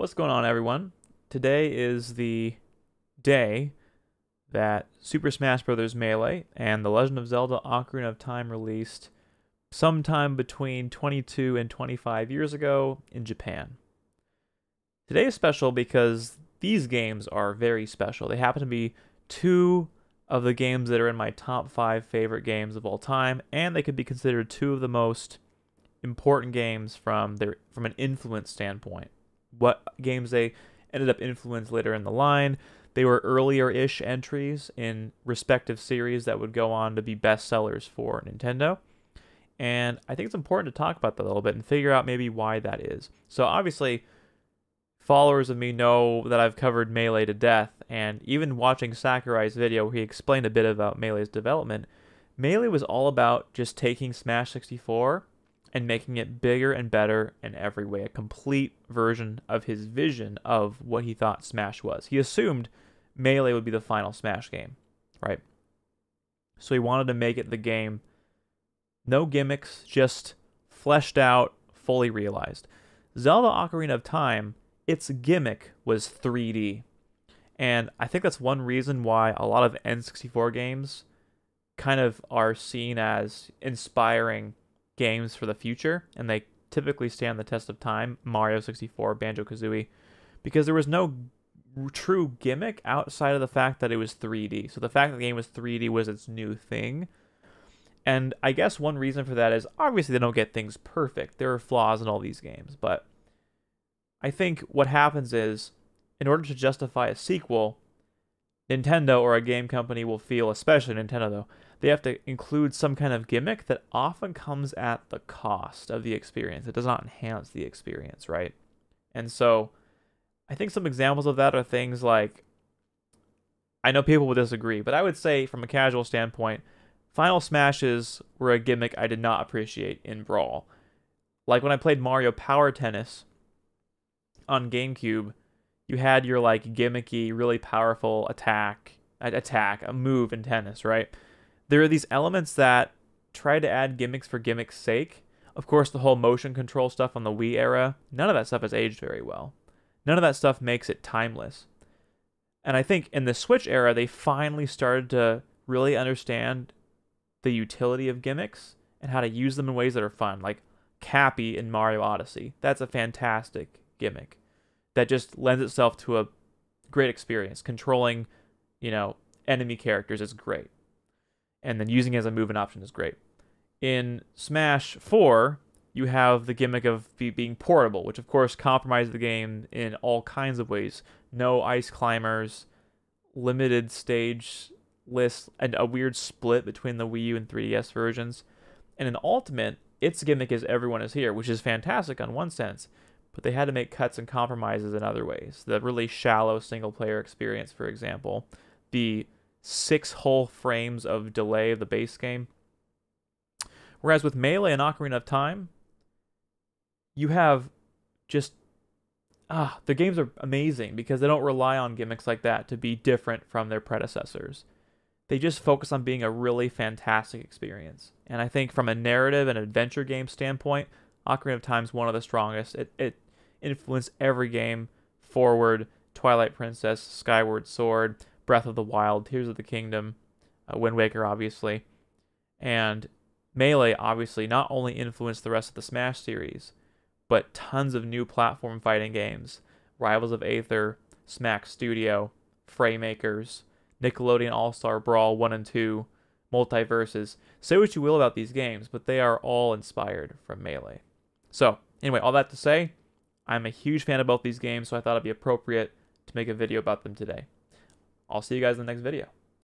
What's going on, everyone? Today is the day that Super Smash Bros. Melee and The Legend of Zelda Ocarina of Time released sometime between 22 and 25 years ago in Japan. Today is special because these games are very special. They happen to be two of the games that are in my top 5 favorite games of all time, and they could be considered two of the most important games from an influence standpoint. What games they ended up influenced later in the line. They were earlier-ish entries in respective series that would go on to be bestsellers for Nintendo. And I think it's important to talk about that a little bit and figure out maybe why that is. So obviously, followers of me know that I've covered Melee to death, and even watching Sakurai's video where he explained a bit about Melee's development, Melee was all about just taking Smash 64 and making it bigger and better in every way, a complete version of his vision of what he thought Smash was. He assumed Melee would be the final Smash game, right? So he wanted to make it the game, no gimmicks, just fleshed out, fully realized. Zelda Ocarina of Time, its gimmick was 3D. And I think that's one reason why a lot of N64 games kind of are seen as inspiring games for the future, and they typically stand the test of time. Mario 64, Banjo-Kazooie, because there was no true gimmick outside of the fact that it was 3D. So the fact that the game was 3D was its new thing. And I guess one reason for that is obviously they don't get things perfect. There are flaws in all these games, but I think what happens is, in order to justify a sequel, Nintendo or a game company will feel, especially Nintendo though, they have to include some kind of gimmick that often comes at the cost of the experience. It does not enhance the experience, right? And so I think some examples of that are things like, I know people will disagree, but I would say from a casual standpoint, Final Smashes were a gimmick I did not appreciate in Brawl. Like when I played Mario Power Tennis on GameCube, you had your like gimmicky, really powerful a move in tennis, right? There are these elements that try to add gimmicks for gimmick's sake. Of course, the whole motion control stuff on the Wii era, none of that stuff has aged very well. None of that stuff makes it timeless. And I think in the Switch era, they finally started to really understand the utility of gimmicks and how to use them in ways that are fun, like Cappy in Mario Odyssey. That's a fantastic gimmick that just lends itself to a great experience. Controlling, enemy characters is great. And then using it as a movement option is great. In Smash 4, you have the gimmick of being portable, which of course compromises the game in all kinds of ways. No ice climbers, limited stage lists, and a weird split between the Wii U and 3DS versions. And in Ultimate, its gimmick is everyone is here, which is fantastic on one sense, but they had to make cuts and compromises in other ways. The really shallow single-player experience, for example, the 6 whole frames of delay of the base game. Whereas with Melee and Ocarina of Time, you have just the games are amazing because they don't rely on gimmicks like that to be different from their predecessors. They just focus on being a really fantastic experience. And I think from a narrative and adventure game standpoint, Ocarina of Time is one of the strongest. It influenced every game forward. Twilight Princess, Skyward Sword, Breath of the Wild, Tears of the Kingdom, Wind Waker, obviously. And Melee, obviously, not only influenced the rest of the Smash series, but tons of new platform fighting games. Rivals of Aether, Smack Studio, Fraymakers, Nickelodeon All-Star Brawl 1 and 2, Multiverses. Say what you will about these games, but they are all inspired from Melee. So, anyway, all that to say, I'm a huge fan of both these games, so I thought it'd be appropriate to make a video about them today. I'll see you guys in the next video.